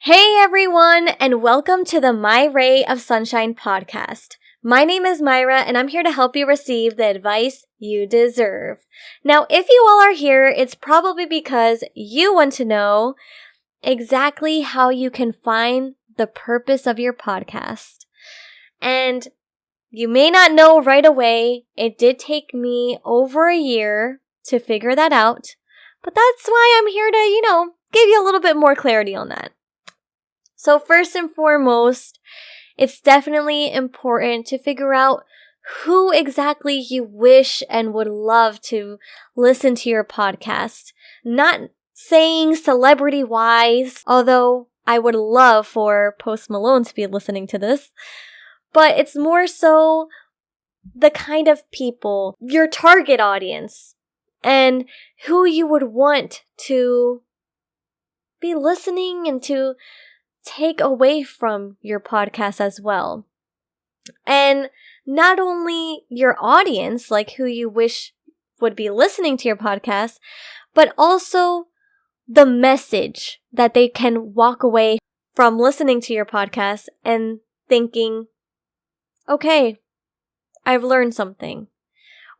Hey everyone, and welcome to the My Ray of Sunshine podcast. My name is Mayra, and I'm here to help you receive the advice you deserve. Now, if you all are here, it's probably because you want to know exactly how you can find the purpose of your podcast. And you may not know right away. It did take me over a year to figure that out, but that's why I'm here to, give you a little bit more clarity on that. So first and foremost, it's definitely important to figure out who exactly you wish and would love to listen to your podcast. Not saying celebrity-wise, although I would love for Post Malone to be listening to this, but it's more so the kind of people, your target audience, and who you would want to be listening and to take away from your podcast as well. And not only your audience, like who you wish would be listening to your podcast, but also the message that they can walk away from listening to your podcast and thinking, okay, I've learned something.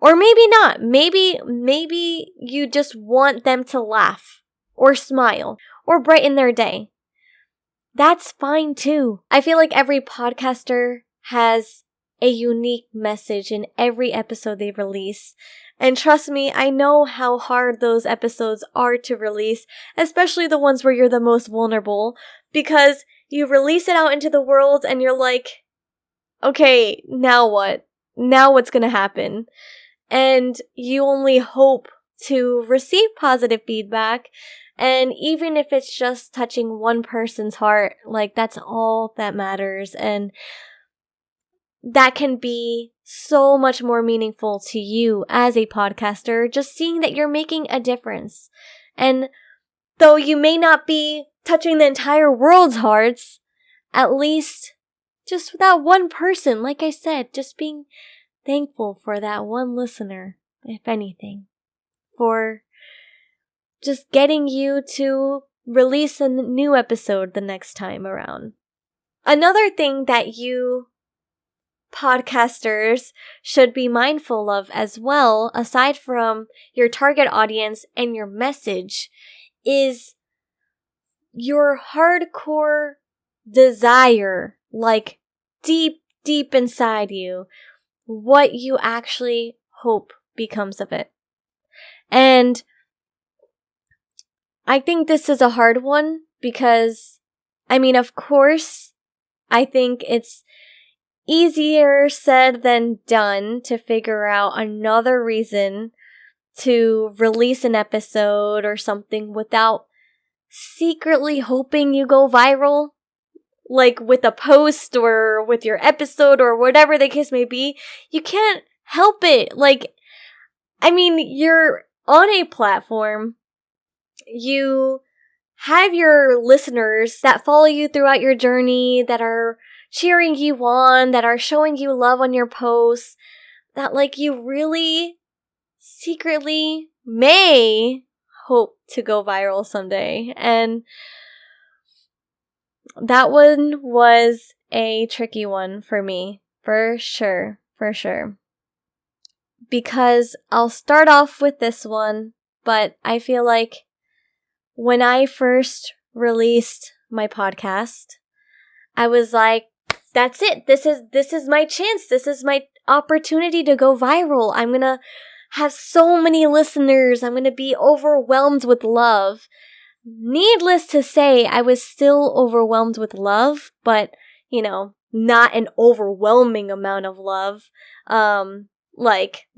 Or maybe not. Maybe you just want them to laugh or smile or brighten their day. That's fine too. I feel like every podcaster has a unique message in every episode they release. And trust me, I know how hard those episodes are to release, especially the ones where you're the most vulnerable, because you release it out into the world and you're like, okay, now what? Now what's gonna happen? And you only hope to receive positive feedback. And even if it's just touching one person's heart, like that's all that matters. And that can be so much more meaningful to you as a podcaster, just seeing that you're making a difference. And though you may not be touching the entire world's hearts, at least just that one person, like I said, just being thankful for that one listener, if anything, for just getting you to release a new episode the next time around. Another thing that you podcasters should be mindful of as well, aside from your target audience and your message, is your hardcore desire, like deep inside you, what you actually hope becomes of it. And I think this is a hard one because, of course, I think it's easier said than done to figure out another reason to release an episode or something without secretly hoping you go viral, like with a post or with your episode or whatever the case may be. You can't help it. You're on a platform. You have your listeners that follow you throughout your journey, that are cheering you on, that are showing you love on your posts, that you really secretly may hope to go viral someday. And that one was a tricky one for me, for sure. Because I'll start off with this one, but I feel like when I first released my podcast, I was like, that's it. This is my chance. This is my opportunity to go viral. I'm going to have so many listeners. I'm going to be overwhelmed with love. Needless to say, I was still overwhelmed with love, but, not an overwhelming amount of love,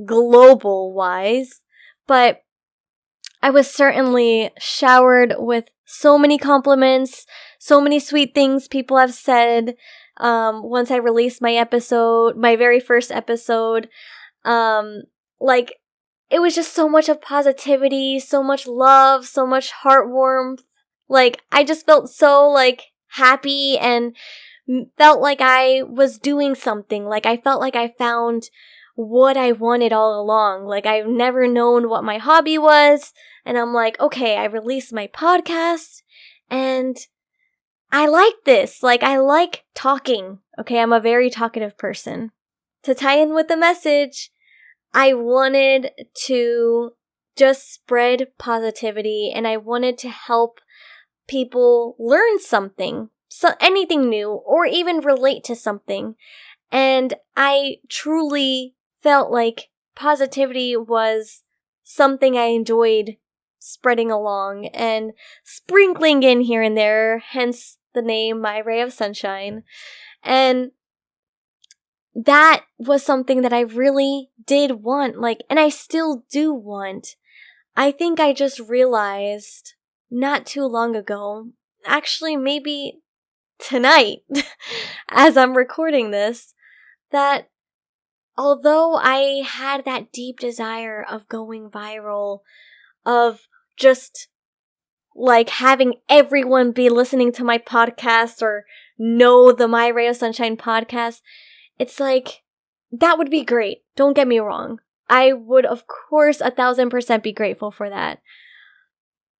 global wise, but I was certainly showered with so many compliments, so many sweet things people have said. Once I released my very first episode, it was just so much of positivity, so much love, so much heart warmth. I just felt so, happy and felt like I was doing something. I felt like I found what I wanted all along. I've never known what my hobby was. And I'm like, okay, I released my podcast and I like this. Like, I like talking. Okay, I'm a very talkative person. To tie in with the message, I wanted to just spread positivity and I wanted to help people learn something, so anything new, or even relate to something. And I truly felt like positivity was something I enjoyed spreading along and sprinkling in here and there, hence the name My Ray of Sunshine. And that was something that I really did want, like, and I still do want. I think I just realized not too long ago, actually maybe tonight, as I'm recording this, that although I had that deep desire of going viral, of just like having everyone be listening to my podcast or know the My Ray of Sunshine podcast, it's like, that would be great. Don't get me wrong. I would, of course, 1,000% be grateful for that.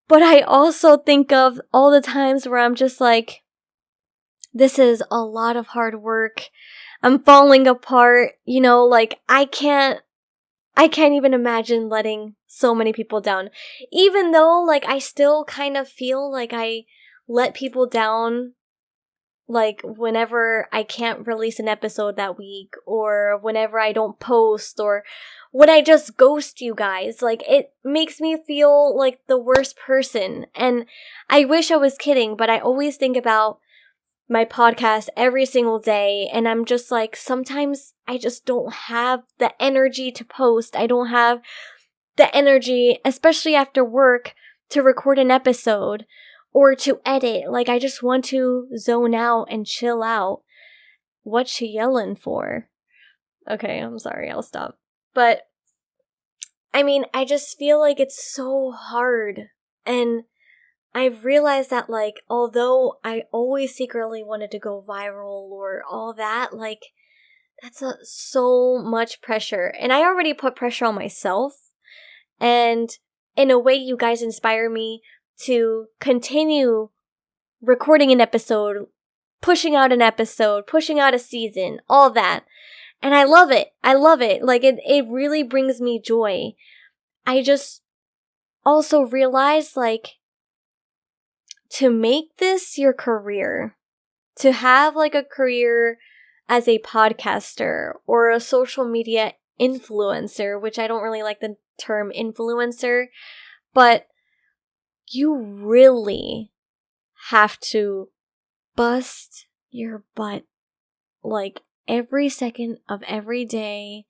But I also think of all the times where I'm just like, this is a lot of hard work. I'm falling apart. You know, like, I can't even imagine letting so many people down. Even though, like, I still kind of feel like I let people down, like, whenever I can't release an episode that week, or whenever I don't post, or when I just ghost you guys. Like, it makes me feel like the worst person. And I wish I was kidding, but I always think about my podcast every single day, and I'm just like, sometimes I just don't have the energy to post. I don't have the energy, especially after work, to record an episode or to edit. Like, I just want to zone out and chill out. What you yelling for? Okay, I'm sorry, I'll stop. But, I mean, I just feel like it's so hard. And I've realized that, like, although I always secretly wanted to go viral or all that, like, that's so much pressure. And I already put pressure on myself. And in a way, you guys inspire me to continue recording an episode, pushing out an episode, pushing out a season, all that. And I love it. I love it. Like, it really brings me joy. I just also realized, like, to make this your career, to have like a career as a podcaster or a social media influencer, which I don't really like the term influencer, but you really have to bust your butt like every second of every day,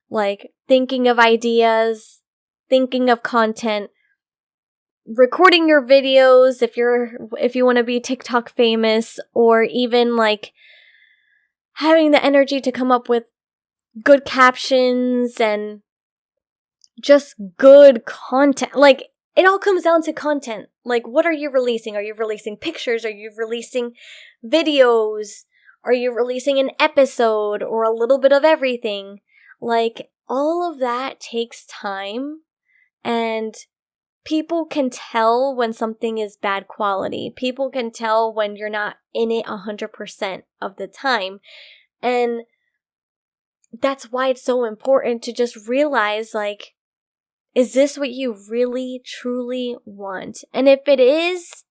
like thinking of ideas, thinking of content, recording your videos if you want to be TikTok famous, or even like having the energy to come up with good captions and just good content. Like, it all comes down to content. Like, what are you releasing? Are you releasing pictures? Are you releasing videos? Are you releasing an episode or a little bit of everything? Like, all of that takes time, and people can tell when something is bad quality. People can tell when you're not in it 100% of the time. And that's why it's so important to just realize, like, is this what you really, truly want? And if it is,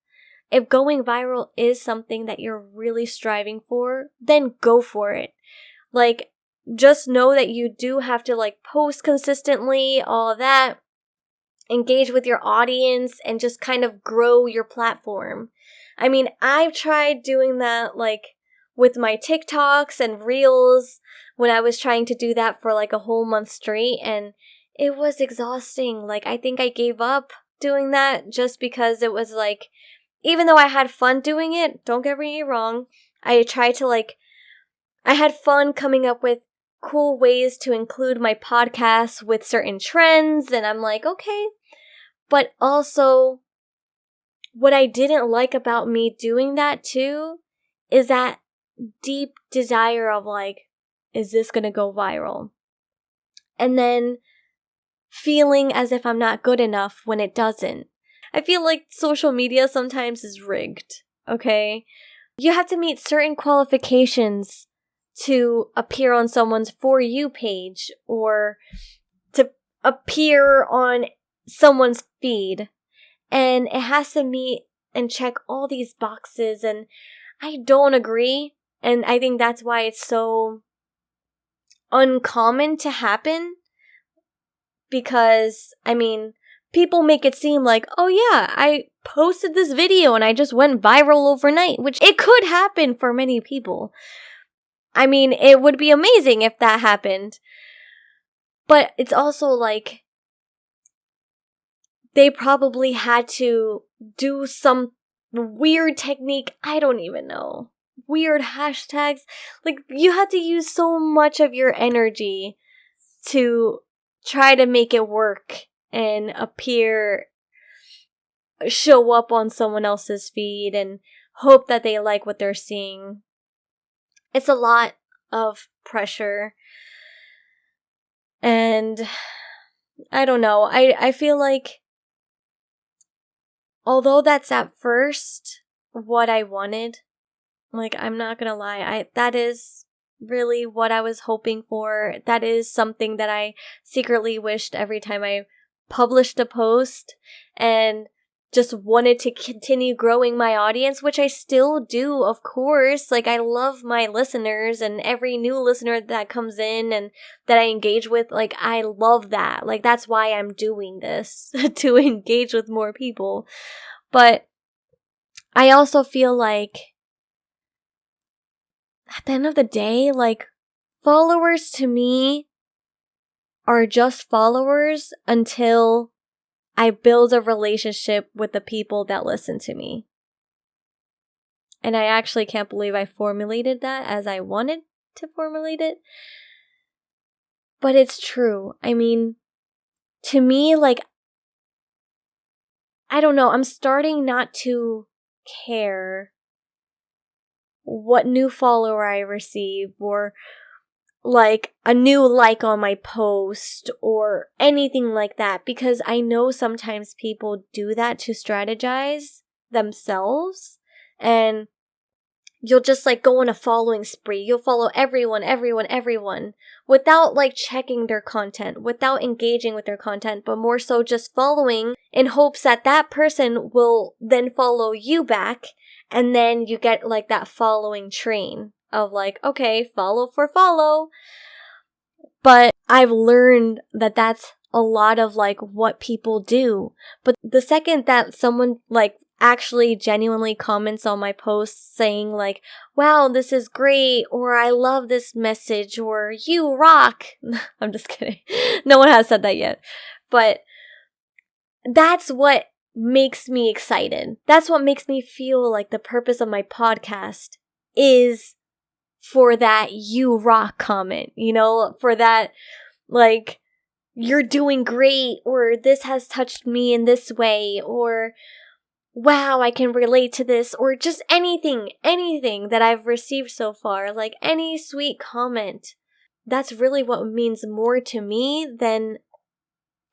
if going viral is something that you're really striving for, then go for it. Like, just know that you do have to, like, post consistently, all of that, engage with your audience, and just kind of grow your platform. I mean, I've tried doing that, like, with my TikToks and Reels when I was trying to do that for, like, a whole month straight, and it was exhausting. Like, I think I gave up doing that just because it was, like, even though I had fun doing it, don't get me wrong, I tried to, like, I had fun coming up with cool ways to include my podcast with certain trends, and I'm like, okay. But also, what I didn't like about me doing that too is that deep desire of, like, is this gonna go viral? And then feeling as if I'm not good enough when it doesn't. I feel like social media sometimes is rigged, okay? You have to meet certain qualifications to appear on someone's For You page or to appear on someone's feed. And it has to meet and check all these boxes, and I don't agree. And I think that's why it's so uncommon to happen. Because, I mean, people make it seem like, oh yeah, I posted this video and I just went viral overnight, which it could happen for many people. I mean, it would be amazing if that happened. But it's also like, they probably had to do some weird technique, I don't even know. Weird hashtags. Like, you had to use so much of your energy to try to make it work and show up on someone else's feed and hope that they like what they're seeing. It's a lot of pressure. And I don't know. I feel like, although that's at first what I wanted, like, I'm not gonna lie, that is really what I was hoping for. That is something that I secretly wished every time I published a post, and just wanted to continue growing my audience, which I still do, of course. Like, I love my listeners and every new listener that comes in and that I engage with. Like, I love that. Like, that's why I'm doing this, to engage with more people. But I also feel like, at the end of the day, like, followers to me are just followers until I build a relationship with the people that listen to me. And I actually can't believe I formulated that as I wanted to formulate it. But it's true. I mean, to me, like, I don't know, I'm starting not to care what new follower I receive, or like a new like on my post or anything like that, because I know sometimes people do that to strategize themselves, and you'll just like go on a following spree. You'll follow everyone without like checking their content, without engaging with their content, but more so just following in hopes that that person will then follow you back. And then you get like that following train of like, okay, follow for follow. But I've learned that that's a lot of like what people do. But the second that someone like actually genuinely comments on my posts saying like, wow, this is great, or I love this message, or you rock. I'm just kidding. No one has said that yet. But that's what makes me excited. That's what makes me feel like the purpose of my podcast is for that you rock comment, you know, for that like, you're doing great, or this has touched me in this way, or wow, I can relate to this, or just anything that I've received so far, like any sweet comment. That's really what means more to me than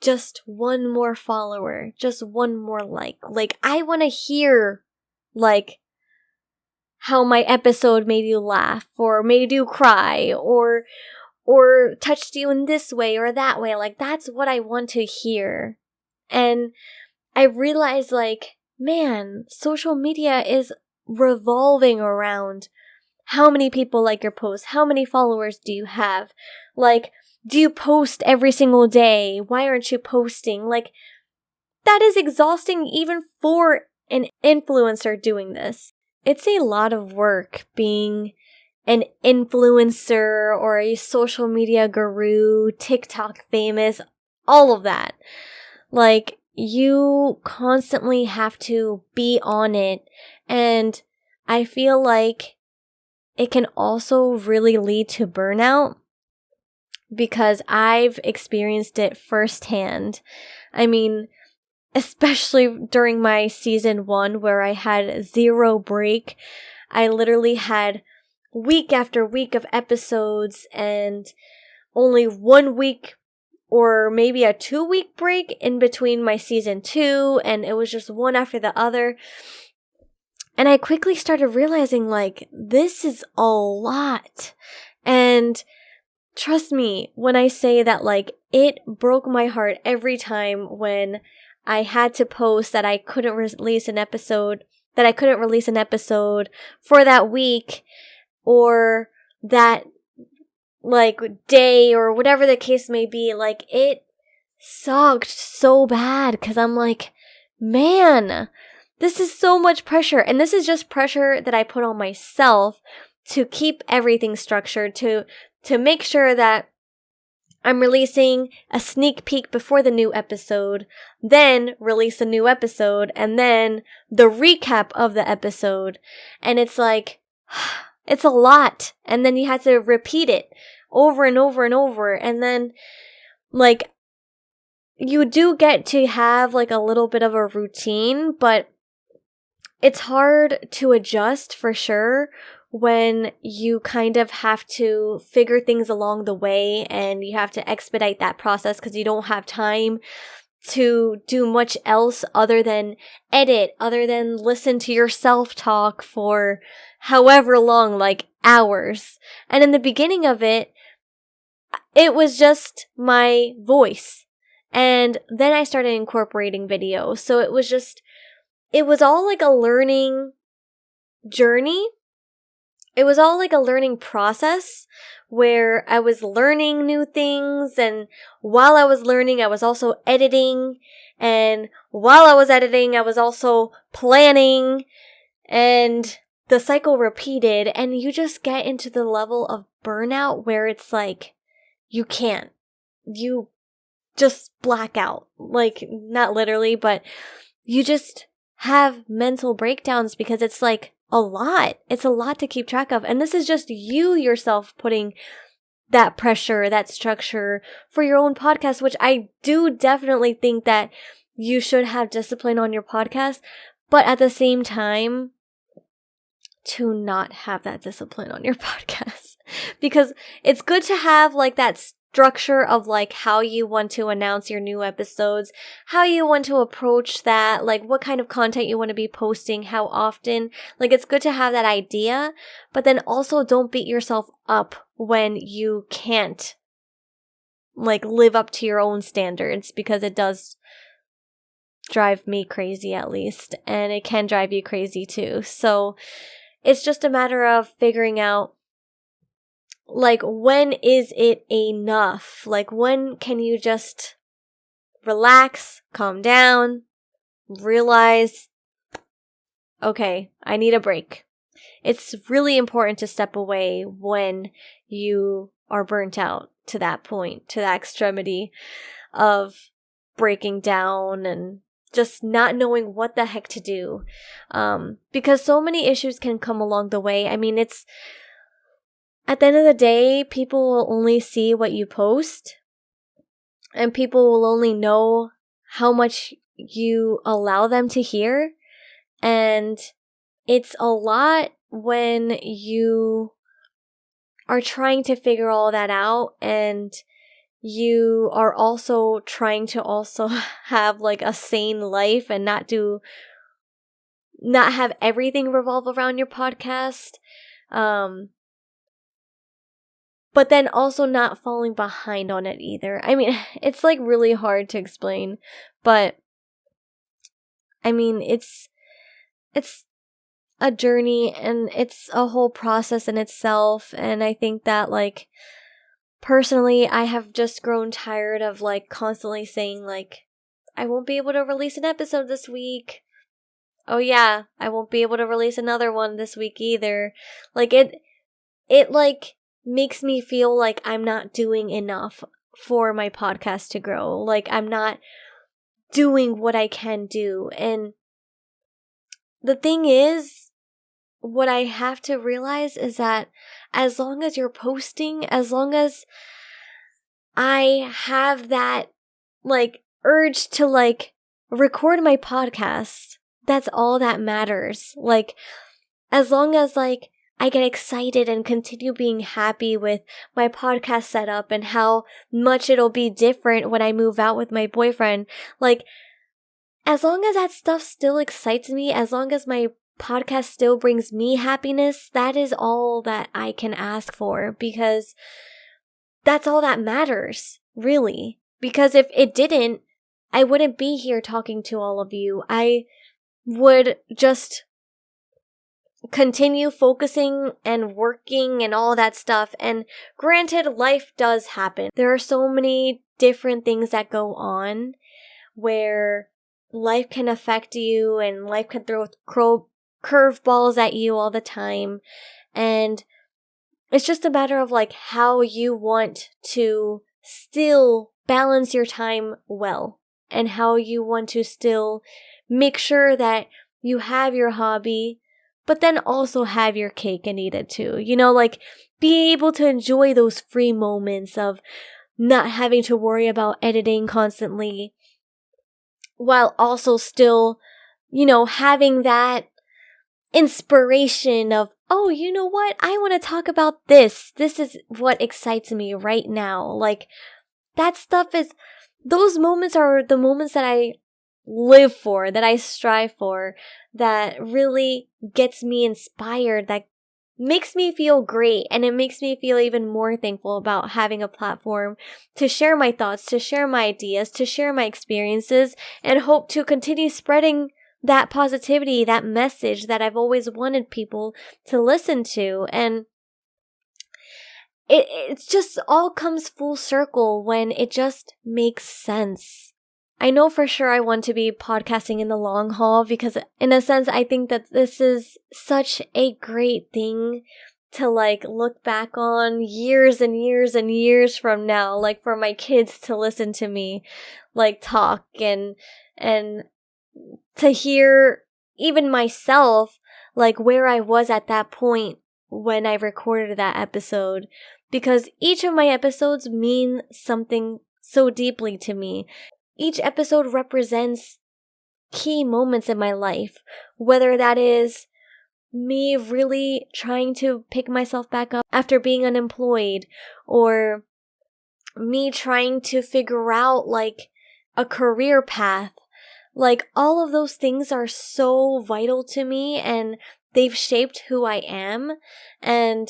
just one more follower, just one more like. Like, I want to hear, like, how my episode made you laugh, or made you cry, or touched you in this way or that way. Like, that's what I want to hear. And I realized, like, man, social media is revolving around how many people like your post, how many followers do you have, like, do you post every single day? Why aren't you posting? Like, that is exhausting even for an influencer doing this. It's a lot of work being an influencer or a social media guru, TikTok famous, all of that. Like, you constantly have to be on it. And I feel like it can also really lead to burnout, because I've experienced it firsthand. I mean, especially during my season 1 where I had zero break. I literally had week after week of episodes and only 1 week or maybe a 2-week break in between my season 2, and it was just one after the other. And I quickly started realizing, like, this is a lot. And trust me when I say that, like, it broke my heart every time when I had to post that I couldn't release an episode, for that week or that, like, day or whatever the case may be. Like, it sucked so bad because I'm like, man, this is so much pressure. And this is just pressure that I put on myself to keep everything structured, to make sure that I'm releasing a sneak peek before the new episode, then release a new episode, and then the recap of the episode. And it's like, it's a lot. And then you have to repeat it over and over and over. And then, like, you do get to have, like, a little bit of a routine, but it's hard to adjust for sure when you kind of have to figure things along the way and you have to expedite that process because you don't have time to do much else other than edit, other than listen to yourself talk for however long, like hours. And in the beginning of it, it was just my voice. And then I started incorporating video. So it was all like a learning journey. It was all like a learning process where I was learning new things, and while I was learning, I was also editing, and while I was editing, I was also planning, and the cycle repeated, and you just get into the level of burnout where it's like, you just black out. Like, not literally, but you just have mental breakdowns because it's like a lot. It's a lot to keep track of. And this is just you yourself putting that pressure, that structure for your own podcast, which I do definitely think that you should have discipline on your podcast, but at the same time, to not have that discipline on your podcast. Because it's good to have like that structure of like how you want to announce your new episodes, how you want to approach that, like what kind of content you want to be posting, how often. Like, it's good to have that idea, but then also don't beat yourself up when you can't like live up to your own standards, because it does drive me crazy, at least, and it can drive you crazy too. So it's just a matter of figuring out, like, when is it enough? Like, when can you just relax, calm down, realize, okay, I need a break. It's really important to step away when you are burnt out to that point, to that extremity of breaking down and just not knowing what the heck to do. Because so many issues can come along the way. I mean, it's, at the end of the day, people will only see what you post, and people will only know how much you allow them to hear. And it's a lot when you are trying to figure all that out, and you are also trying to also have like a sane life and not have everything revolve around your podcast. But then also not falling behind on it either. I mean, it's like really hard to explain, but I mean, it's a journey, and it's a whole process in itself. And I think that, like, personally, I have just grown tired of like constantly saying like, I won't be able to release an episode this week. Oh yeah, I won't be able to release another one this week either. Like, it like makes me feel like I'm not doing enough for my podcast to grow. Like, I'm not doing what I can do. And the thing is, what I have to realize is that as long as you're posting, as long as I have that like urge to like record my podcast, that's all that matters. Like, as long as like I get excited and continue being happy with my podcast setup and how much it'll be different when I move out with my boyfriend. Like, as long as that stuff still excites me, as long as my podcast still brings me happiness, that is all that I can ask for, because that's all that matters, really. Because if it didn't, I wouldn't be here talking to all of you. I would just continue focusing and working and all that stuff. And granted, life does happen. There are so many different things that go on where life can affect you and life can throw curveballs at you all the time. And it's just a matter of like how you want to still balance your time well, and how you want to still make sure that you have your hobby, but then also have your cake and eat it too. You know, like be able to enjoy those free moments of not having to worry about editing constantly, while also still, you know, having that inspiration of, oh, you know what? I want to talk about this. This is what excites me right now. Like, that stuff is, those moments are the moments that I live for, that I strive for, that really gets me inspired, that makes me feel great. And it makes me feel even more thankful about having a platform to share my thoughts, to share my ideas, to share my experiences, and hope to continue spreading that positivity, that message that I've always wanted people to listen to. And it just all comes full circle when it just makes sense. I know for sure I want to be podcasting in the long haul, because in a sense, I think that this is such a great thing to like look back on years and years and years from now, like for my kids to listen to me like talk, and to hear even myself, like where I was at that point when I recorded that episode, because each of my episodes mean something so deeply to me. Each episode represents key moments in my life, whether that is me really trying to pick myself back up after being unemployed, or me trying to figure out like a career path. Like, all of those things are so vital to me, and they've shaped who I am. And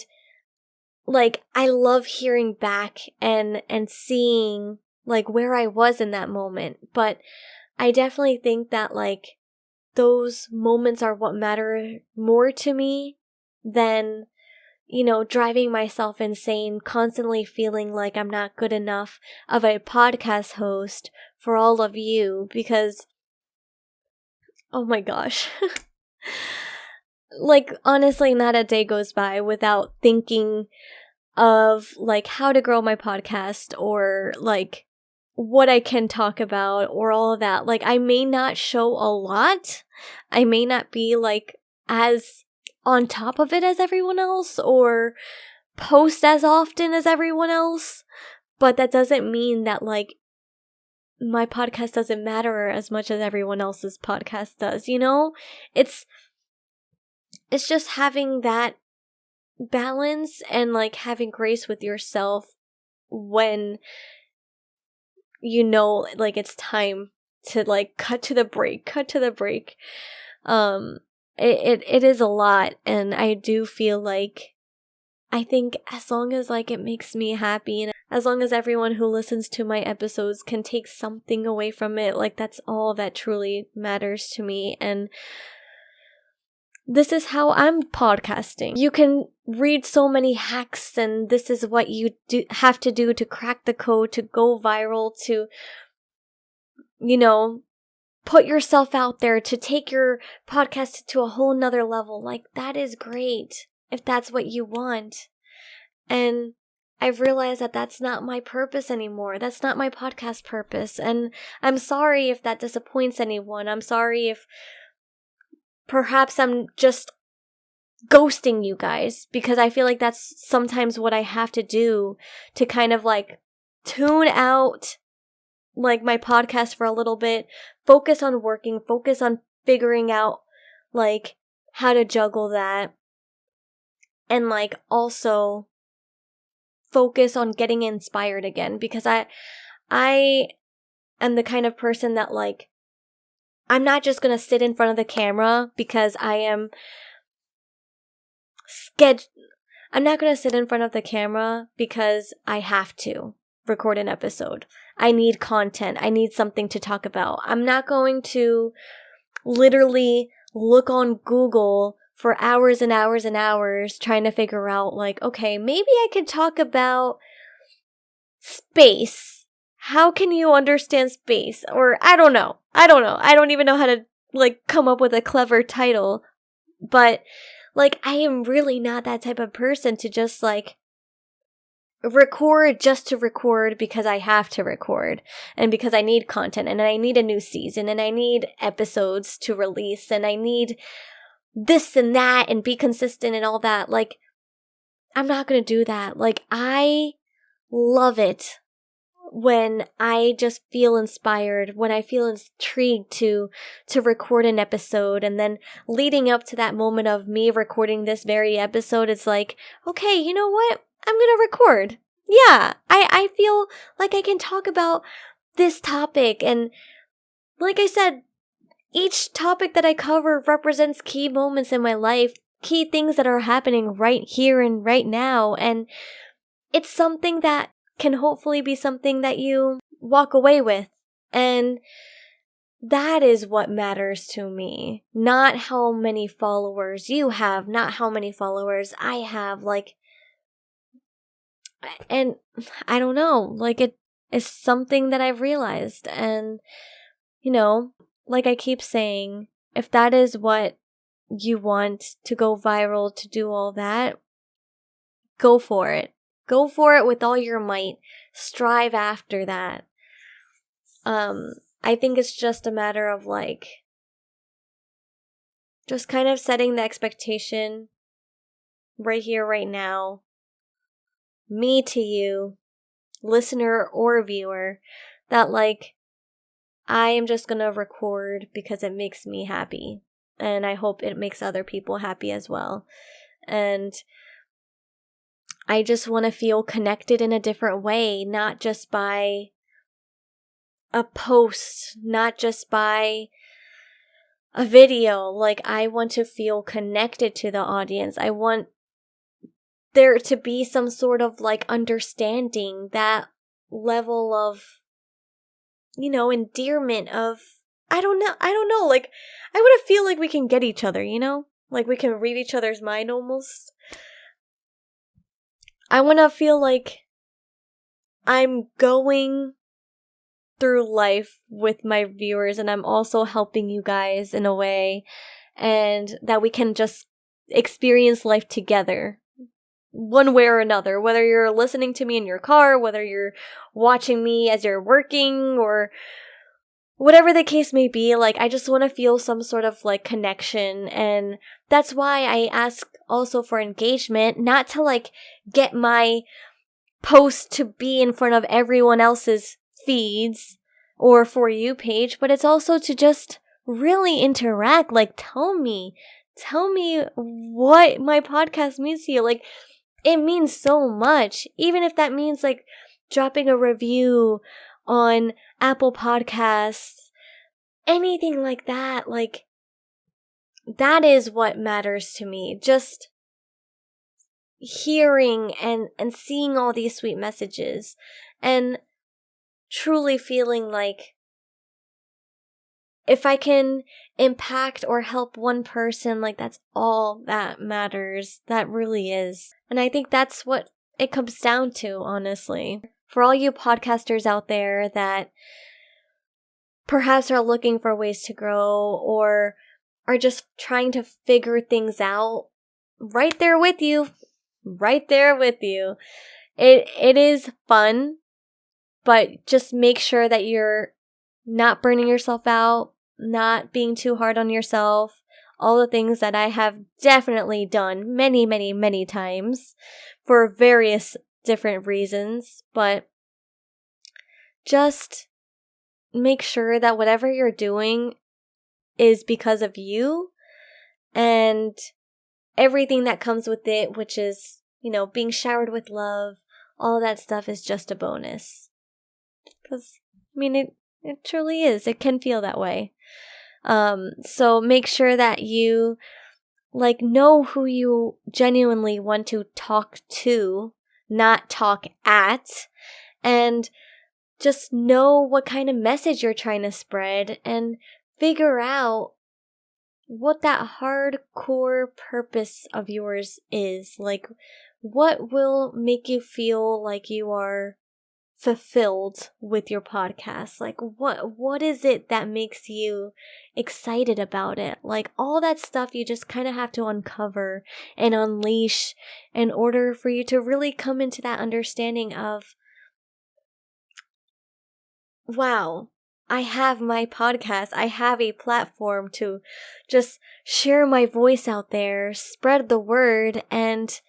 like, I love hearing back and seeing like where I was in that moment. But I definitely think that like those moments are what matter more to me than, you know, driving myself insane, constantly feeling like I'm not good enough of a podcast host for all of you, because oh my gosh. Like, honestly, not a day goes by without thinking of like how to grow my podcast, or like what I can talk about, or all of that. Like, I may not show a lot. I may not be like as on top of it as everyone else, or post as often as everyone else, but that doesn't mean that like my podcast doesn't matter as much as everyone else's podcast does, you know? It's just having that balance and like having grace with yourself when you know like it's time to like cut to the break. It is a lot, and I do feel like, I think as long as like it makes me happy, and as long as everyone who listens to my episodes can take something away from it, like that's all that truly matters to me. And this is how I'm podcasting. You can read so many hacks, and this is what you have to do to crack the code, to go viral, to, you know, put yourself out there, to take your podcast to a whole nother level. Like, that is great if that's what you want. And I've realized that that's not my purpose anymore. That's not my podcast purpose. And I'm sorry if that disappoints anyone. I'm sorry if perhaps I'm just ghosting you guys, because I feel like that's sometimes what I have to do to kind of like tune out like my podcast for a little bit, focus on working, focus on figuring out like how to juggle that, and like also focus on getting inspired again, because I am the kind of person that like I'm not just going to sit in front of the camera because I'm not going to sit in front of the camera because I have to record an episode. I need content. I need something to talk about. I'm not going to literally look on Google for hours and hours and hours trying to figure out, like, okay, maybe I could talk about space. How can you understand space? Or I don't know. I don't even know how to, like, come up with a clever title. But, like, I am really not that type of person to just, like, record just to record because I have to record and because I need content and I need a new season and I need episodes to release and I need this and that and be consistent and all that. Like, I'm not going to do that. Like, I love it when I just feel inspired, when I feel intrigued to record an episode, and then leading up to that moment of me recording this very episode, it's like, okay, you know what? I'm going to record. Yeah, I feel like I can talk about this topic. And like I said, each topic that I cover represents key moments in my life, key things that are happening right here and right now. And it's something that can hopefully be something that you walk away with. And that is what matters to me. Not how many followers you have, not how many followers I have. Like, and I don't know, like, it is something that I've realized. And, you know, like I keep saying, if that is what you want to go viral, to do all that, go for it. Go for it with all your might. Strive after that. I think it's just a matter of, like, just kind of setting the expectation right here, right now. Me to you, listener or viewer, that, like, I am just gonna record because it makes me happy. And I hope it makes other people happy as well. And I just want to feel connected in a different way, not just by a post, not just by a video. Like, I want to feel connected to the audience. I want there to be some sort of, like, understanding, that level of, you know, endearment of, I don't know, like, I want to feel like we can get each other, you know? Like, we can read each other's mind almost. I want to feel like I'm going through life with my viewers and I'm also helping you guys in a way, and that we can just experience life together one way or another, whether you're listening to me in your car, whether you're watching me as you're working, or whatever the case may be. Like, I just want to feel some sort of, like, connection. And that's why I ask also for engagement, not to, like, get my post to be in front of everyone else's feeds or For You page, but it's also to just really interact. Like, tell me what my podcast means to you. Like, it means so much, even if that means, like, dropping a review on Apple Podcasts, anything like that. Like, that is what matters to me. Just hearing and seeing all these sweet messages and truly feeling like if I can impact or help one person, like, that's all that matters. That really is. And I think that's what it comes down to, honestly. For all you podcasters out there that perhaps are looking for ways to grow or are just trying to figure things out, right there with you. Right there with you. It is fun, but just make sure that you're not burning yourself out, not being too hard on yourself. All the things that I have definitely done many, many, many times for various different reasons. But just make sure that whatever you're doing is because of you and everything that comes with it, which is, you know, being showered with love. All that stuff is just a bonus. Because, I mean, it truly is. It can feel that way. So make sure that you know who you genuinely want to talk to, not talk at, and just know what kind of message you're trying to spread and figure out what that hardcore purpose of yours is. What will make you feel like you are fulfilled with your podcast? What is it that makes you excited about it? All that stuff you just kind of have to uncover and unleash in order for you to really come into that understanding of, wow, I have my podcast. I have a platform to just share my voice out there, spread the word, and,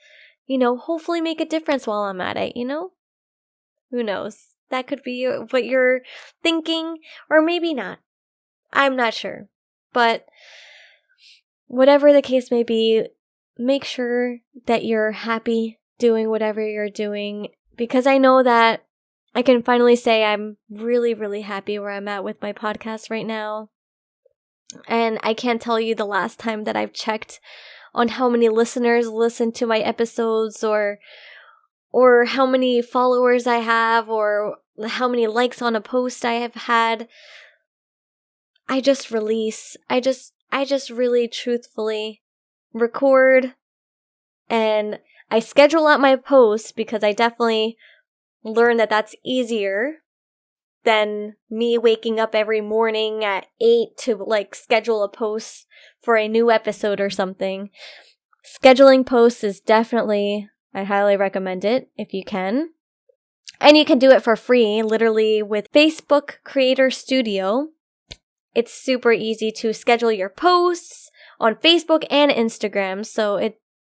hopefully make a difference while I'm at it, Who knows? That could be what you're thinking, or maybe not. I'm not sure. But whatever the case may be, make sure that you're happy doing whatever you're doing, because I know that I can finally say I'm really, really happy where I'm at with my podcast right now. And I can't tell you the last time that I've checked on how many listeners listen to my episodes, or how many followers I have, or how many likes on a post I have had. I just release. I just really truthfully record, and I schedule out my posts, because I definitely learned that that's easier than me waking up every morning at 8 to schedule a post for a new episode or something. Scheduling posts is definitely, I highly recommend it if you can. And you can do it for free, literally with Facebook Creator Studio. It's super easy to schedule your posts on Facebook and Instagram, so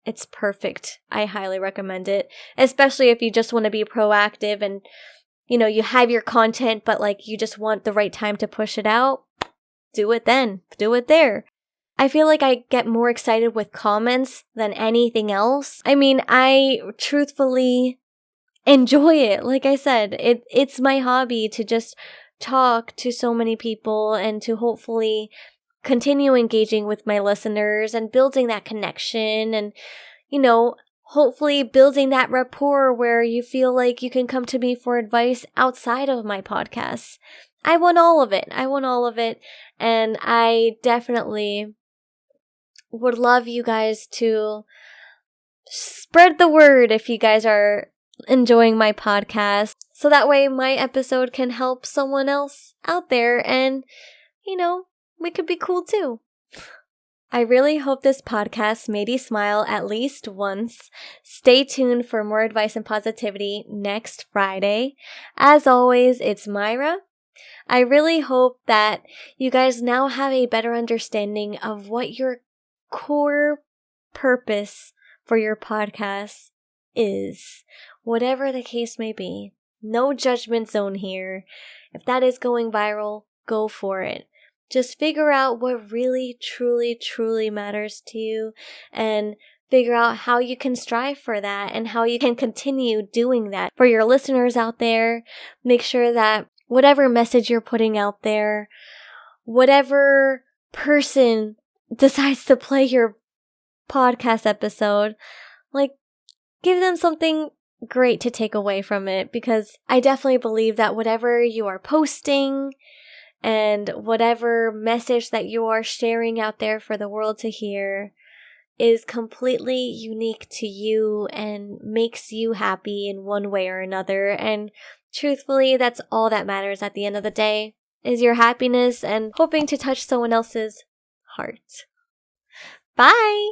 it's perfect. I highly recommend it, especially if you just want to be proactive and, you have your content, but you just want the right time to push it out. Do it then. Do it there. I feel like I get more excited with comments than anything else. I mean, I truthfully enjoy it. Like I said, it's my hobby to just talk to so many people and to hopefully continue engaging with my listeners and building that connection and, hopefully building that rapport where you feel like you can come to me for advice outside of my podcast. I want all of it. And I definitely would love you guys to spread the word if you guys are enjoying my podcast, so that way my episode can help someone else out there, and, we could be cool too. I really hope this podcast made you smile at least once. Stay tuned for more advice and positivity next Friday. As always, it's Mayra. I really hope that you guys now have a better understanding of what your core purpose for your podcast is. Whatever the case may be. No judgment zone here. If that is going viral, go for it. Just figure out what really, truly, truly matters to you, and figure out how you can strive for that and how you can continue doing that. For your listeners out there, make sure that whatever message you're putting out there, whatever person decides to play your podcast episode, give them something great to take away from it, because I definitely believe that whatever you are posting and whatever message that you are sharing out there for the world to hear is completely unique to you and makes you happy in one way or another. And truthfully, that's all that matters at the end of the day, is your happiness and hoping to touch someone else's heart. Bye!